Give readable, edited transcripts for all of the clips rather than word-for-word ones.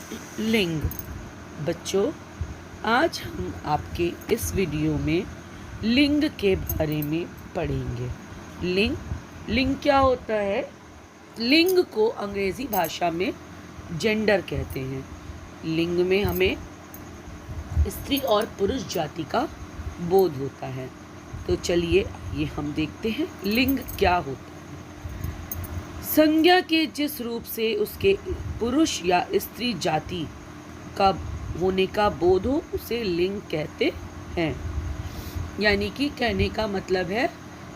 लिंग। बच्चों, आज हम आपके इस वीडियो में लिंग के बारे में पढ़ेंगे। लिंग क्या होता है? लिंग को अंग्रेजी भाषा में जेंडर कहते हैं। लिंग में हमें स्त्री और पुरुष जाति का बोध होता है। तो चलिए ये हम देखते हैं लिंग क्या होता है। संज्ञा के जिस रूप से उसके पुरुष या स्त्री जाति का होने का बोध हो उसे लिंग कहते हैं। यानी कि कहने का मतलब है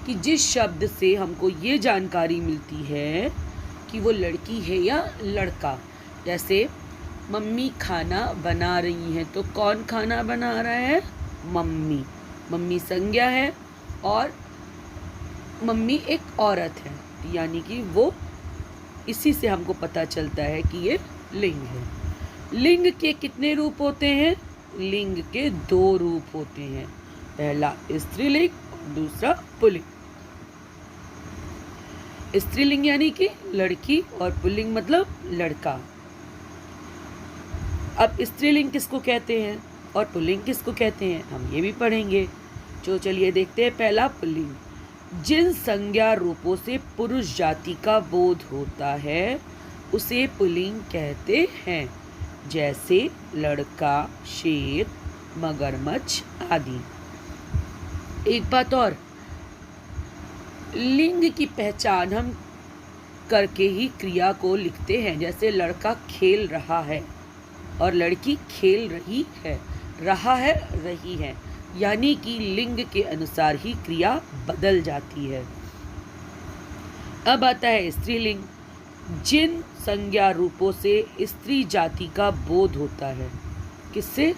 कि जिस शब्द से हमको ये जानकारी मिलती है कि वो लड़की है या लड़का। जैसे मम्मी खाना बना रही हैं, तो कौन खाना बना रहा है? मम्मी। मम्मी संज्ञा है और मम्मी एक औरत है, यानी कि वो इसी से हमको पता चलता है कि ये लिंग है। लिंग के कितने रूप होते हैं? लिंग के 2 रूप होते हैं। पहला स्त्रीलिंग और दूसरा पुल्लिंग। स्त्रीलिंग यानी कि लड़की और पुल्लिंग मतलब लड़का। अब स्त्रीलिंग किसको कहते हैं और पुल्लिंग किसको कहते हैं, हम ये भी पढ़ेंगे। तो चलिए देखते हैं। पहला पुल्लिंग। जिन संज्ञा रूपों से पुरुष जाति का बोध होता है उसे पुल्लिंग कहते हैं। जैसे लड़का, शेर, मगरमच्छ आदि। एक बात और, लिंग की पहचान हम करके ही क्रिया को लिखते हैं। जैसे लड़का खेल रहा है और लड़की खेल रही है। रही है यानी कि लिंग के अनुसार ही क्रिया बदल जाती है। अब आता है स्त्रीलिंग। जिन संज्ञा रूपों से स्त्री जाति का बोध होता है। किससे?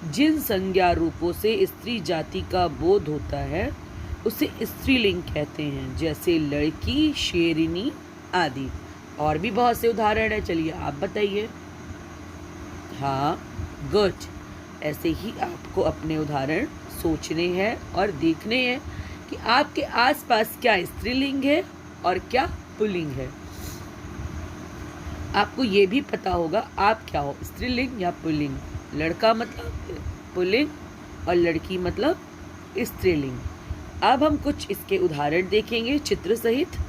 जिन संज्ञा रूपों से स्त्री जाति का बोध होता है उसे स्त्रीलिंग कहते हैं। जैसे लड़की, शेरनी आदि। और भी बहुत से उदाहरण है, चलिए आप बताइए। हाँ, गुड। ऐसे ही आपको अपने उदाहरण सोचने हैं और देखने हैं कि आपके आसपास क्या स्त्रीलिंग है और क्या पुल्लिंग है। आपको ये भी पता होगा आप क्या हो, स्त्रीलिंग या पुल्लिंग। लड़का मतलब पुल्लिंग और लड़की मतलब स्त्रीलिंग। अब हम कुछ इसके उदाहरण देखेंगे चित्र सहित।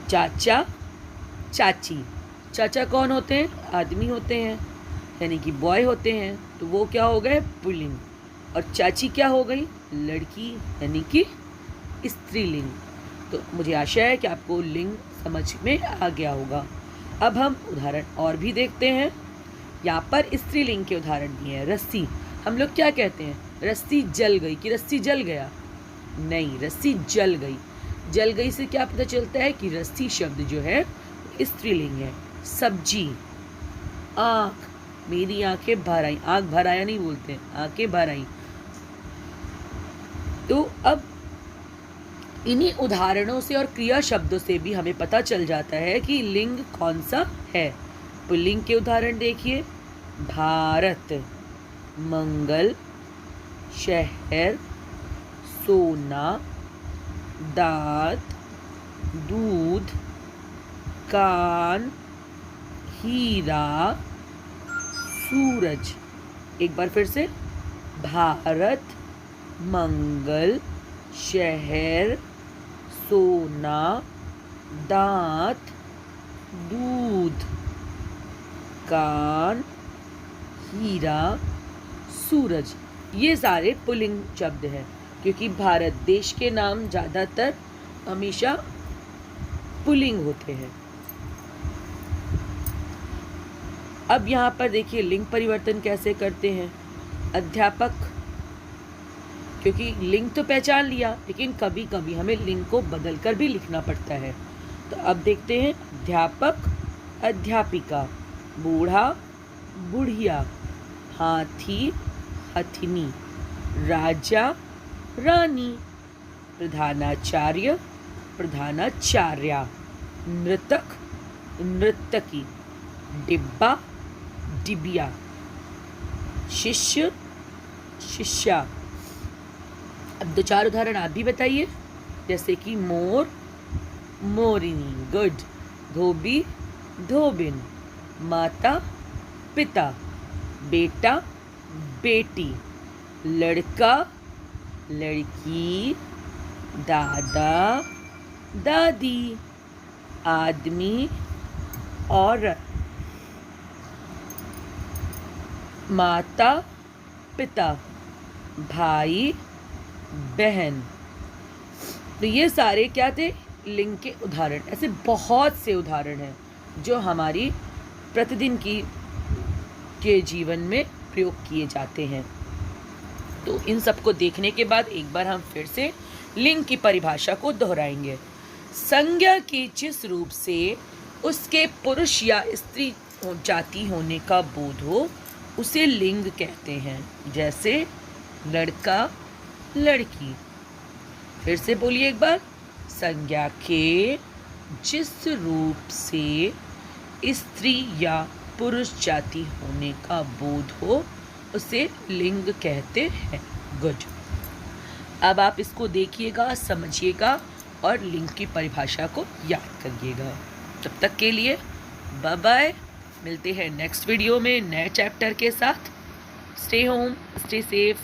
चाचा, चाची। चाचा कौन होते हैं? आदमी होते हैं, यानी कि बॉय होते हैं, तो वो क्या हो गए? पुल्लिंग। और चाची क्या हो गई? लड़की, यानी कि स्त्रीलिंग। तो मुझे आशा है कि आपको लिंग समझ में आ गया होगा। अब हम उदाहरण और भी देखते हैं। यहाँ पर स्त्रीलिंग के उदाहरण दिए हैं। रस्सी। हम लोग क्या कहते हैं? रस्सी जल गई कि रस्सी जल गया? नहीं, रस्सी जल गई। जल गई से क्या पता चलता है कि रस्सी शब्द जो है स्त्रीलिंग है। सब्जी। आँख। मेरी आंखें भर आई। आँख भर आया नहीं बोलते, आंखें भर आई। तो अब इन्हीं उदाहरणों से और क्रिया शब्दों से भी हमें पता चल जाता है कि लिंग कौन सा है। पुल्लिंग के उदाहरण देखिए। भारत, मंगल, शहर, सोना, दांत, दूध, कान, हीरा, सूरज। एक बार फिर से। भारत, मंगल, शहर, सोना, दांत, दूध, कान, हीरा, सूरज। ये सारे पुल्लिंग शब्द हैं क्योंकि भारत देश के नाम ज़्यादातर हमेशा पुल्लिंग होते हैं। अब यहाँ पर देखिए लिंग परिवर्तन कैसे करते हैं। अध्यापक, क्योंकि लिंग तो पहचान लिया लेकिन कभी कभी हमें लिंग को बदलकर भी लिखना पड़ता है। तो अब देखते हैं। अध्यापक, अध्यापिका। बूढ़ा, बुढ़िया। हाथी, हथिनी। राजा, रानी। प्रधानाचार्य, प्रधानाचार्या। नृतक, नृतकी। डिब्बा, डिबिया। शिष्य, शिष्या। अब 2-4 उदाहरण आप भी बताइए। जैसे कि मोर, मोरिनी। गुड। धोबी, धोबिन। माता पिता, बेटा बेटी, लड़का लड़की, दादा दादी, आदमी औरत, माता पिता, भाई बहन। तो ये सारे क्या थे? लिंग के उदाहरण। ऐसे बहुत से उदाहरण हैं जो हमारी प्रतिदिन के जीवन में प्रयोग किए जाते हैं। तो इन सबको देखने के बाद एक बार हम फिर से लिंग की परिभाषा को दोहराएंगे। संज्ञा के जिस रूप से उसके पुरुष या स्त्री जाति होने का बोध हो उसे लिंग कहते हैं। जैसे लड़का लड़की। फिर से बोलिए एक बार। संज्ञा के जिस रूप से स्त्री या पुरुष जाति होने का बोध हो उसे लिंग कहते हैं। गुड। अब आप इसको देखिएगा, समझिएगा और लिंग की परिभाषा को याद करिएगा। तब तक के लिए बाय बाय। मिलते हैं नेक्स्ट वीडियो में नए चैप्टर के साथ। Stay home, stay safe.